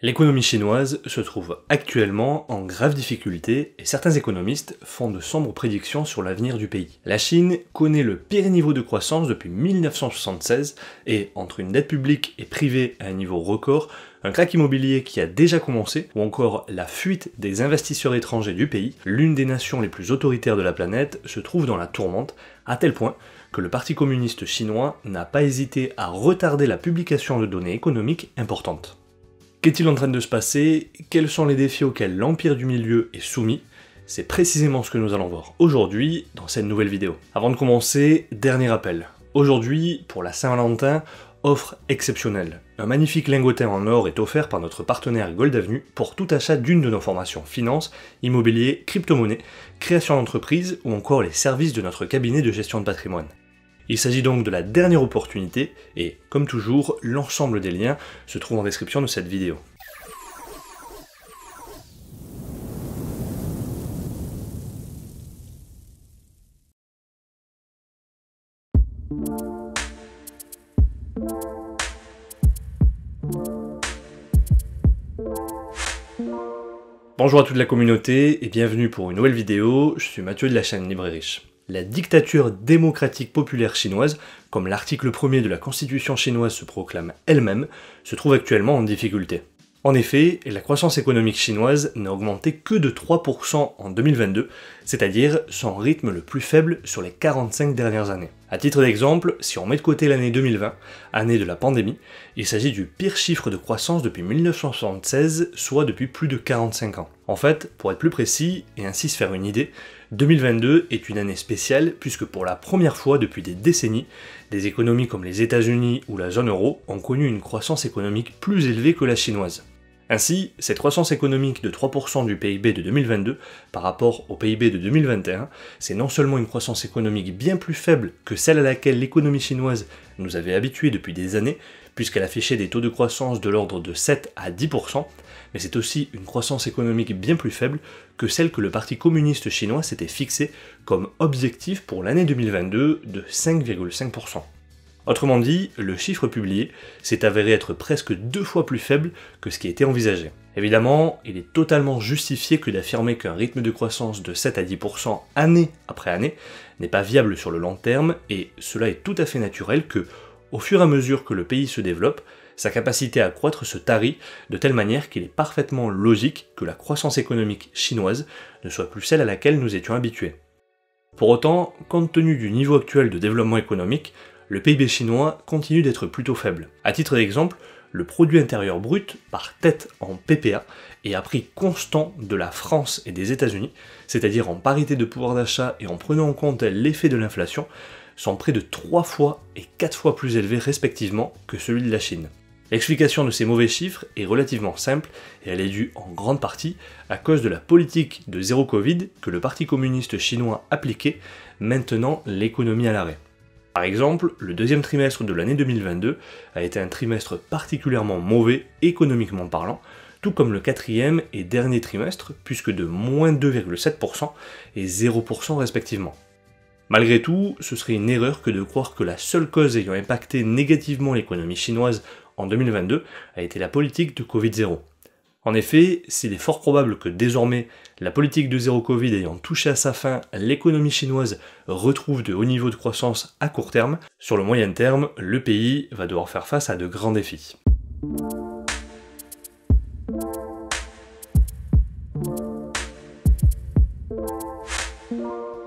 L'économie chinoise se trouve actuellement en grave difficulté et certains économistes font de sombres prédictions sur l'avenir du pays. La Chine connaît le pire niveau de croissance depuis 1976 et entre une dette publique et privée à un niveau record, un crack immobilier qui a déjà commencé ou encore la fuite des investisseurs étrangers du pays, l'une des nations les plus autoritaires de la planète se trouve dans la tourmente à tel point que le Parti communiste chinois n'a pas hésité à retarder la publication de données économiques importantes. Qu'est-il en train de se passer? Quels sont les défis auxquels l'Empire du Milieu est soumis? C'est précisément ce que nous allons voir aujourd'hui dans cette nouvelle vidéo. Avant de commencer, dernier rappel. Aujourd'hui, pour la Saint-Valentin, offre exceptionnelle. Un magnifique lingotin en or est offert par notre partenaire Gold Avenue pour tout achat d'une de nos formations finance, immobilier, crypto-monnaie, création d'entreprise ou encore les services de notre cabinet de gestion de patrimoine. Il s'agit donc de la dernière opportunité, et comme toujours, l'ensemble des liens se trouve en description de cette vidéo. Bonjour à toute la communauté et bienvenue pour une nouvelle vidéo, je suis Mathieu de la chaîne Libre et Riche. La dictature démocratique populaire chinoise, comme l'article 1er de la constitution chinoise se proclame elle-même, se trouve actuellement en difficulté. En effet, la croissance économique chinoise n'a augmenté que de 3% en 2022, c'est-à-dire son rythme le plus faible sur les 45 dernières années. À titre d'exemple, si on met de côté l'année 2020, année de la pandémie, il s'agit du pire chiffre de croissance depuis 1976, soit depuis plus de 45 ans. En fait, pour être plus précis, et ainsi se faire une idée, 2022 est une année spéciale puisque pour la première fois depuis des décennies, des économies comme les États-Unis ou la zone euro ont connu une croissance économique plus élevée que la chinoise. Ainsi, cette croissance économique de 3% du PIB de 2022 par rapport au PIB de 2021, c'est non seulement une croissance économique bien plus faible que celle à laquelle l'économie chinoise nous avait habitués depuis des années, puisqu'elle affichait des taux de croissance de l'ordre de 7 à 10%, mais c'est aussi une croissance économique bien plus faible que celle que le Parti communiste chinois s'était fixé comme objectif pour l'année 2022 de 5,5%. Autrement dit, le chiffre publié s'est avéré être presque 2 fois plus faible que ce qui était envisagé. Évidemment, il est totalement justifié que d'affirmer qu'un rythme de croissance de 7 à 10% année après année n'est pas viable sur le long terme, et cela est tout à fait naturel que, au fur et à mesure que le pays se développe, sa capacité à croître se tarit de telle manière qu'il est parfaitement logique que la croissance économique chinoise ne soit plus celle à laquelle nous étions habitués. Pour autant, compte tenu du niveau actuel de développement économique, le PIB chinois continue d'être plutôt faible. À titre d'exemple, le produit intérieur brut par tête en PPA est à prix constant de la France et des États-Unis, c'est-à-dire en parité de pouvoir d'achat et en prenant en compte l'effet de l'inflation, sont près de 3 fois et 4 fois plus élevés respectivement que celui de la Chine. L'explication de ces mauvais chiffres est relativement simple et elle est due en grande partie à cause de la politique de zéro Covid que le Parti communiste chinois appliquait, maintenant l'économie à l'arrêt. Par exemple, le deuxième trimestre de l'année 2022 a été un trimestre particulièrement mauvais économiquement parlant, tout comme le quatrième et dernier trimestre, puisque de moins 2,7% et 0% respectivement. Malgré tout, ce serait une erreur que de croire que la seule cause ayant impacté négativement l'économie chinoise en 2022 a été la politique de Covid-0. En effet, s'il est fort probable que désormais, la politique de zéro Covid ayant touché à sa fin, l'économie chinoise retrouve de hauts niveaux de croissance à court terme, sur le moyen terme, le pays va devoir faire face à de grands défis.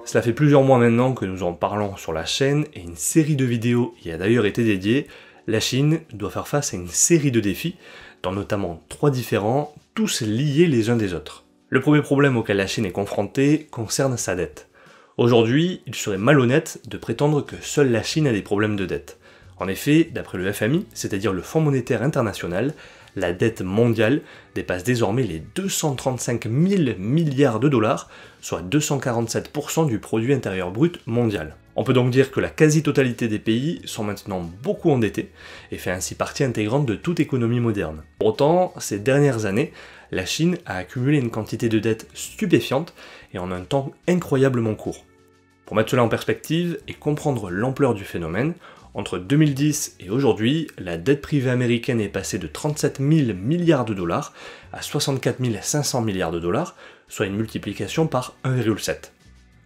Cela fait plusieurs mois maintenant que nous en parlons sur la chaîne et une série de vidéos y a d'ailleurs été dédiée. La Chine doit faire face à une série de défis, dont notamment 3 différents, tous liés les uns des autres. Le premier problème auquel la Chine est confrontée concerne sa dette. Aujourd'hui, il serait malhonnête de prétendre que seule la Chine a des problèmes de dette. En effet, d'après le FMI, c'est-à-dire le Fonds monétaire international, la dette mondiale dépasse désormais les 235 000 milliards de dollars, soit 247% du produit intérieur brut mondial. On peut donc dire que la quasi-totalité des pays sont maintenant beaucoup endettés et fait ainsi partie intégrante de toute économie moderne. Pour autant, ces dernières années, la Chine a accumulé une quantité de dettes stupéfiante et en un temps incroyablement court. Pour mettre cela en perspective et comprendre l'ampleur du phénomène, Entre 2010 et aujourd'hui, la dette privée américaine est passée de 37 000 milliards de dollars à 64 500 milliards de dollars, soit une multiplication par 1,7.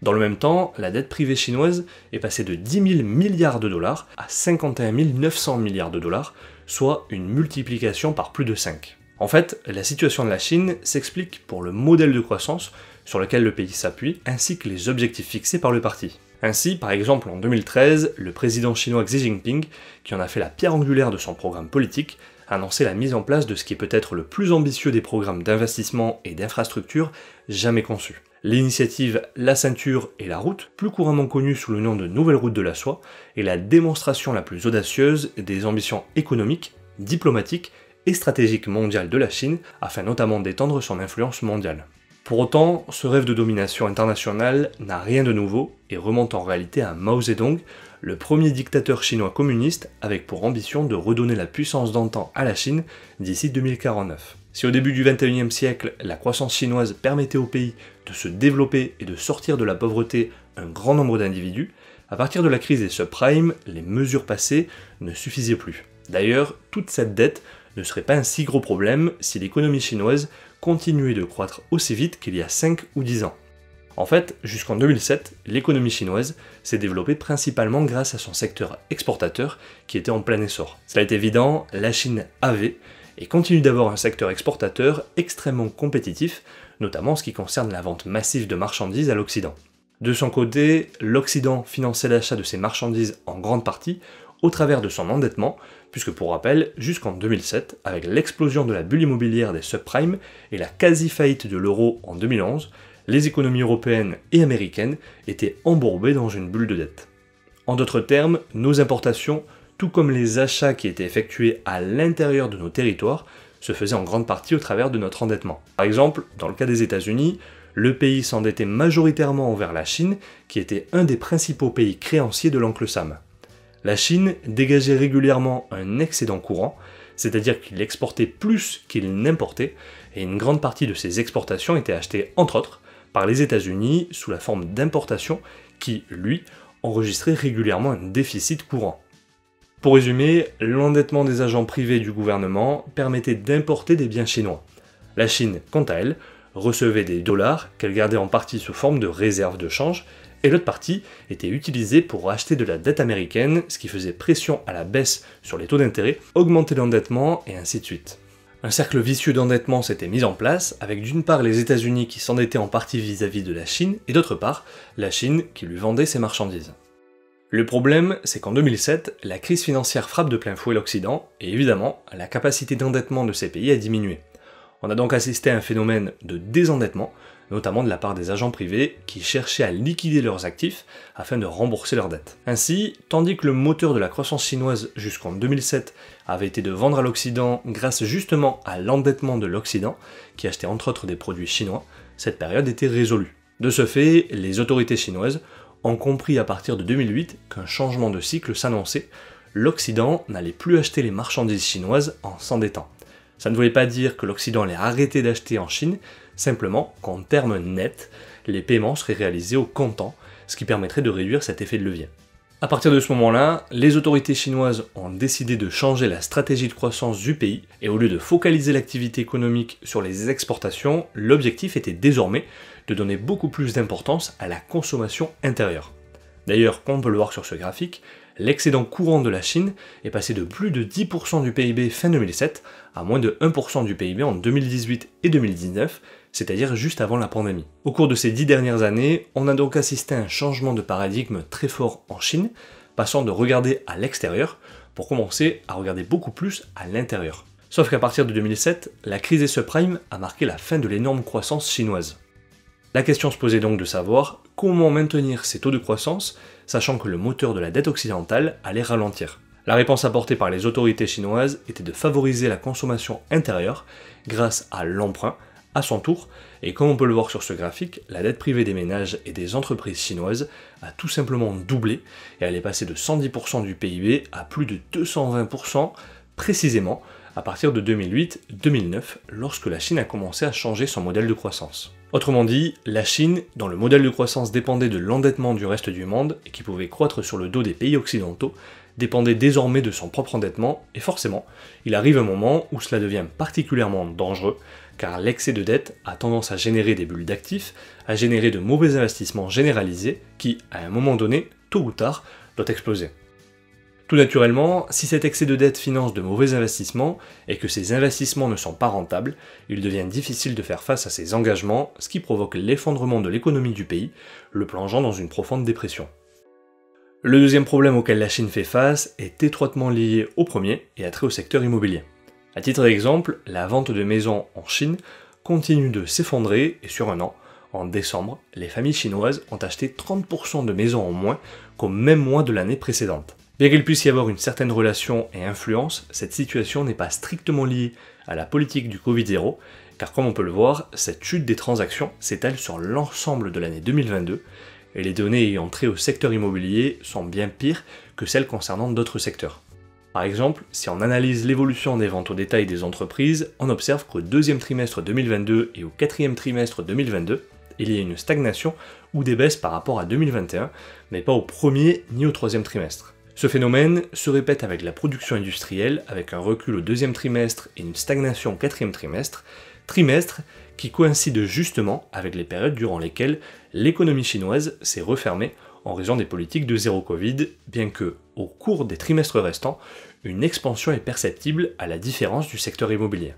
Dans le même temps, la dette privée chinoise est passée de 10 000 milliards de dollars à 51 900 milliards de dollars, soit une multiplication par plus de 5. En fait, la situation de la Chine s'explique pour le modèle de croissance sur lequel le pays s'appuie, ainsi que les objectifs fixés par le parti. Ainsi, par exemple, en 2013, le président chinois Xi Jinping, qui en a fait la pierre angulaire de son programme politique, a annoncé la mise en place de ce qui est peut-être le plus ambitieux des programmes d'investissement et d'infrastructure jamais conçus. L'initiative La Ceinture et la Route, plus couramment connue sous le nom de Nouvelle Route de la Soie, est la démonstration la plus audacieuse des ambitions économiques, diplomatiques et stratégiques mondiales de la Chine, afin notamment d'étendre son influence mondiale. Pour autant, ce rêve de domination internationale n'a rien de nouveau et remonte en réalité à Mao Zedong, le premier dictateur chinois communiste avec pour ambition de redonner la puissance d'antan à la Chine d'ici 2049. Si au début du XXIe siècle, la croissance chinoise permettait au pays de se développer et de sortir de la pauvreté un grand nombre d'individus, à partir de la crise des subprimes, les mesures passées ne suffisaient plus. D'ailleurs, toute cette dette ne serait pas un si gros problème si l'économie chinoise continuait de croître aussi vite qu'il y a 5 ou 10 ans. En fait, jusqu'en 2007, l'économie chinoise s'est développée principalement grâce à son secteur exportateur qui était en plein essor. Cela est évident, la Chine avait et continue d'avoir un secteur exportateur extrêmement compétitif, notamment en ce qui concerne la vente massive de marchandises à l'Occident. De son côté, l'Occident finançait l'achat de ces marchandises en grande partie au travers de son endettement, puisque pour rappel, jusqu'en 2007, avec l'explosion de la bulle immobilière des subprimes et la quasi-faillite de l'euro en 2011, les économies européennes et américaines étaient embourbées dans une bulle de dette. En d'autres termes, nos importations, tout comme les achats qui étaient effectués à l'intérieur de nos territoires, se faisaient en grande partie au travers de notre endettement. Par exemple, dans le cas des États-Unis, le pays s'endettait majoritairement envers la Chine, qui était un des principaux pays créanciers de l'oncle Sam. La Chine dégageait régulièrement un excédent courant, c'est-à-dire qu'il exportait plus qu'il n'importait, et une grande partie de ses exportations étaient achetées, entre autres, par les États-Unis sous la forme d'importations qui, lui, enregistrait régulièrement un déficit courant. Pour résumer, l'endettement des agents privés du gouvernement permettait d'importer des biens chinois. La Chine, quant à elle, recevait des dollars qu'elle gardait en partie sous forme de réserve de change, et l'autre partie était utilisée pour acheter de la dette américaine, ce qui faisait pression à la baisse sur les taux d'intérêt, augmenter l'endettement, et ainsi de suite. Un cercle vicieux d'endettement s'était mis en place, avec d'une part les États-Unis qui s'endettaient en partie vis-à-vis de la Chine, et d'autre part, la Chine qui lui vendait ses marchandises. Le problème, c'est qu'en 2007, la crise financière frappe de plein fouet l'Occident, et évidemment, la capacité d'endettement de ces pays a diminué. On a donc assisté à un phénomène de désendettement, notamment de la part des agents privés qui cherchaient à liquider leurs actifs afin de rembourser leurs dettes. Ainsi, tandis que le moteur de la croissance chinoise jusqu'en 2007 avait été de vendre à l'Occident grâce justement à l'endettement de l'Occident, qui achetait entre autres des produits chinois, cette période était résolue. De ce fait, les autorités chinoises ont compris à partir de 2008 qu'un changement de cycle s'annonçait, l'Occident n'allait plus acheter les marchandises chinoises en s'endettant. Ça ne voulait pas dire que l'Occident allait arrêter d'acheter en Chine, simplement qu'en termes nets, les paiements seraient réalisés au comptant, ce qui permettrait de réduire cet effet de levier. À partir de ce moment-là, les autorités chinoises ont décidé de changer la stratégie de croissance du pays, et au lieu de focaliser l'activité économique sur les exportations, l'objectif était désormais de donner beaucoup plus d'importance à la consommation intérieure. D'ailleurs, comme on peut le voir sur ce graphique, l'excédent courant de la Chine est passé de plus de 10% du PIB fin 2007 à moins de 1% du PIB en 2018 et 2019, c'est-à-dire juste avant la pandémie. Au cours de ces 10 dernières années, on a donc assisté à un changement de paradigme très fort en Chine, passant de regarder à l'extérieur pour commencer à regarder beaucoup plus à l'intérieur. Sauf qu'à partir de 2007, la crise des subprimes a marqué la fin de l'énorme croissance chinoise. La question se posait donc de savoir comment maintenir ces taux de croissance, sachant que le moteur de la dette occidentale allait ralentir. La réponse apportée par les autorités chinoises était de favoriser la consommation intérieure grâce à l'emprunt, à son tour, et comme on peut le voir sur ce graphique, la dette privée des ménages et des entreprises chinoises a tout simplement doublé, et elle est passée de 110% du PIB à plus de 220% précisément à partir de 2008-2009, lorsque la Chine a commencé à changer son modèle de croissance. Autrement dit, la Chine, dont le modèle de croissance dépendait de l'endettement du reste du monde et qui pouvait croître sur le dos des pays occidentaux, dépendait désormais de son propre endettement, et forcément, il arrive un moment où cela devient particulièrement dangereux, car l'excès de dette a tendance à générer des bulles d'actifs, à générer de mauvais investissements généralisés, qui, à un moment donné, tôt ou tard, doit exploser. Tout naturellement, si cet excès de dette finance de mauvais investissements, et que ces investissements ne sont pas rentables, il devient difficile de faire face à ces engagements, ce qui provoque l'effondrement de l'économie du pays, le plongeant dans une profonde dépression. Le deuxième problème auquel la Chine fait face est étroitement lié au premier et a trait au secteur immobilier. À titre d'exemple, la vente de maisons en Chine continue de s'effondrer et sur un an, en décembre, les familles chinoises ont acheté 30% de maisons en moins qu'au même mois de l'année précédente. Bien qu'il puisse y avoir une certaine relation et influence, cette situation n'est pas strictement liée à la politique du Covid-0, car comme on peut le voir, cette chute des transactions s'étale sur l'ensemble de l'année 2022, et les données ayant trait au secteur immobilier sont bien pires que celles concernant d'autres secteurs. Par exemple, si on analyse l'évolution des ventes au détail des entreprises, on observe qu'au deuxième trimestre 2022 et au quatrième trimestre 2022, il y a une stagnation ou des baisses par rapport à 2021, mais pas au premier ni au troisième trimestre. Ce phénomène se répète avec la production industrielle, avec un recul au deuxième trimestre et une stagnation au quatrième trimestre qui coïncident justement avec les périodes durant lesquelles l'économie chinoise s'est refermée en raison des politiques de zéro Covid, bien que, au cours des trimestres restants, une expansion est perceptible à la différence du secteur immobilier.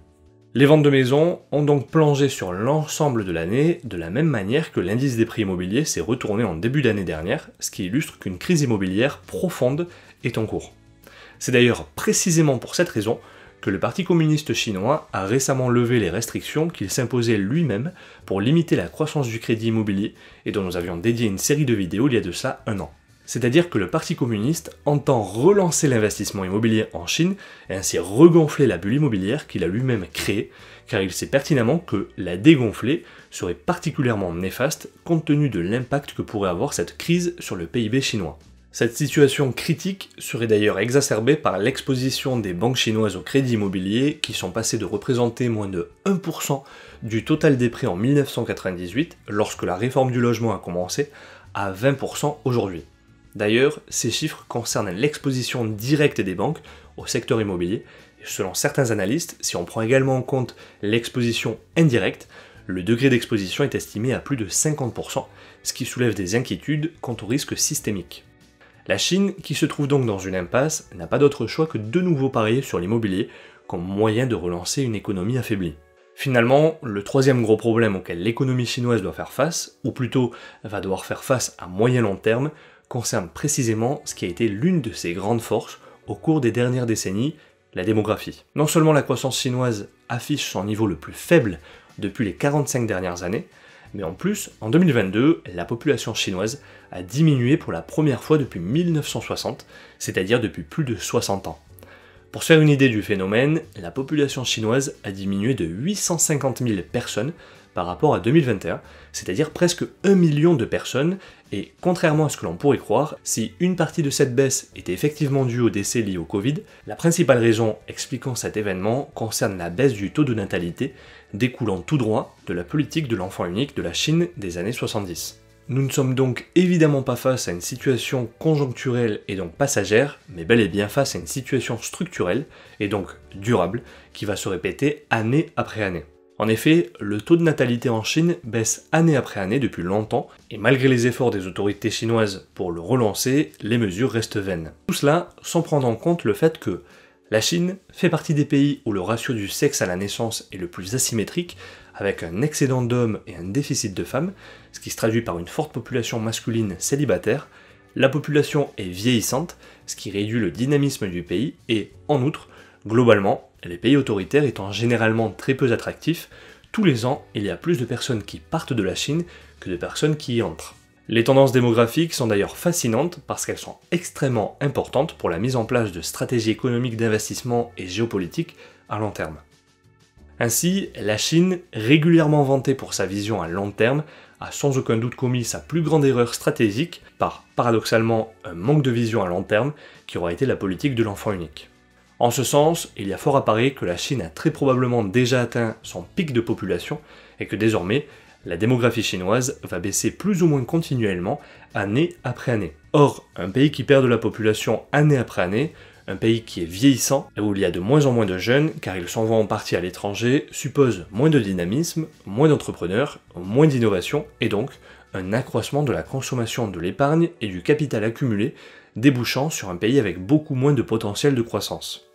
Les ventes de maisons ont donc plongé sur l'ensemble de l'année de la même manière que l'indice des prix immobiliers s'est retourné en début d'année dernière, ce qui illustre qu'une crise immobilière profonde est en cours. C'est d'ailleurs précisément pour cette raison que le Parti communiste chinois a récemment levé les restrictions qu'il s'imposait lui-même pour limiter la croissance du crédit immobilier et dont nous avions dédié une série de vidéos il y a de cela un an. C'est-à-dire que le Parti communiste entend relancer l'investissement immobilier en Chine et ainsi regonfler la bulle immobilière qu'il a lui-même créée, car il sait pertinemment que la dégonfler serait particulièrement néfaste compte tenu de l'impact que pourrait avoir cette crise sur le PIB chinois. Cette situation critique serait d'ailleurs exacerbée par l'exposition des banques chinoises au crédit immobilier qui sont passées de représenter moins de 1% du total des prêts en 1998, lorsque la réforme du logement a commencé, à 20% aujourd'hui. D'ailleurs, ces chiffres concernent l'exposition directe des banques au secteur immobilier, et selon certains analystes, si on prend également en compte l'exposition indirecte, le degré d'exposition est estimé à plus de 50%, ce qui soulève des inquiétudes quant au risque systémique. La Chine, qui se trouve donc dans une impasse, n'a pas d'autre choix que de nouveau parier sur l'immobilier comme moyen de relancer une économie affaiblie. Finalement, le troisième gros problème auquel l'économie chinoise doit faire face, ou plutôt va devoir faire face à moyen-long terme, concerne précisément ce qui a été l'une de ses grandes forces au cours des dernières décennies, la démographie. Non seulement la croissance chinoise affiche son niveau le plus faible depuis les 45 dernières années, mais en plus, en 2022, la population chinoise a diminué pour la première fois depuis 1960, c'est-à-dire depuis plus de 60 ans. Pour se faire une idée du phénomène, la population chinoise a diminué de 850 000 personnes par rapport à 2021, c'est-à-dire presque 1 million de personnes, et contrairement à ce que l'on pourrait croire, si une partie de cette baisse était effectivement due au décès lié au Covid, la principale raison expliquant cet événement concerne la baisse du taux de natalité, découlant tout droit de la politique de l'enfant unique de la Chine des années 70. Nous ne sommes donc évidemment pas face à une situation conjoncturelle et donc passagère, mais bel et bien face à une situation structurelle et donc durable qui va se répéter année après année. En effet, le taux de natalité en Chine baisse année après année depuis longtemps, et malgré les efforts des autorités chinoises pour le relancer, les mesures restent vaines. Tout cela sans prendre en compte le fait que la Chine fait partie des pays où le ratio du sexe à la naissance est le plus asymétrique, avec un excédent d'hommes et un déficit de femmes, ce qui se traduit par une forte population masculine célibataire. La population est vieillissante, ce qui réduit le dynamisme du pays, et en outre, globalement, les pays autoritaires étant généralement très peu attractifs, tous les ans, il y a plus de personnes qui partent de la Chine que de personnes qui y entrent. Les tendances démographiques sont d'ailleurs fascinantes parce qu'elles sont extrêmement importantes pour la mise en place de stratégies économiques d'investissement et géopolitiques à long terme. Ainsi, la Chine, régulièrement vantée pour sa vision à long terme, a sans aucun doute commis sa plus grande erreur stratégique par, paradoxalement, un manque de vision à long terme qui aura été la politique de l'enfant unique. En ce sens, il y a fort à parier que la Chine a très probablement déjà atteint son pic de population et que désormais, La démographie chinoise va baisser plus ou moins continuellement, année après année. Or, un pays qui perd de la population année après année, un pays qui est vieillissant, et où il y a de moins en moins de jeunes, car ils s'en vont en partie à l'étranger, suppose moins de dynamisme, moins d'entrepreneurs, moins d'innovation, et donc un accroissement de la consommation de l'épargne et du capital accumulé, débouchant sur un pays avec beaucoup moins de potentiel de croissance.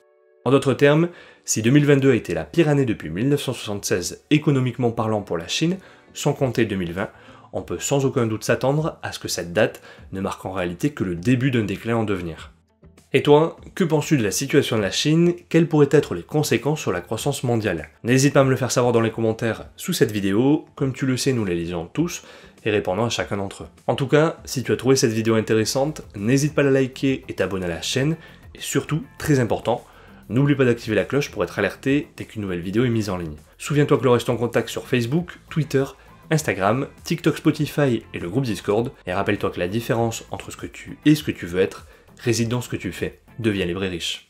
En d'autres termes, si 2022 a été la pire année depuis 1976 économiquement parlant pour la Chine, sans compter 2020, on peut sans aucun doute s'attendre à ce que cette date ne marque en réalité que le début d'un déclin en devenir. Et toi, que penses-tu de la situation de la Chine? Quelles pourraient être les conséquences sur la croissance mondiale? N'hésite pas à me le faire savoir dans les commentaires sous cette vidéo, comme tu le sais, nous les lisons tous, et répondons à chacun d'entre eux. En tout cas, si tu as trouvé cette vidéo intéressante, n'hésite pas à la liker et t'abonner à la chaîne, et surtout, très important, n'oublie pas d'activer la cloche pour être alerté dès qu'une nouvelle vidéo est mise en ligne. Souviens-toi que le reste en contact sur Facebook, Twitter, Instagram, TikTok, Spotify et le groupe Discord, et rappelle-toi que la différence entre ce que tu es et ce que tu veux être réside dans ce que tu fais. Deviens libre et riche.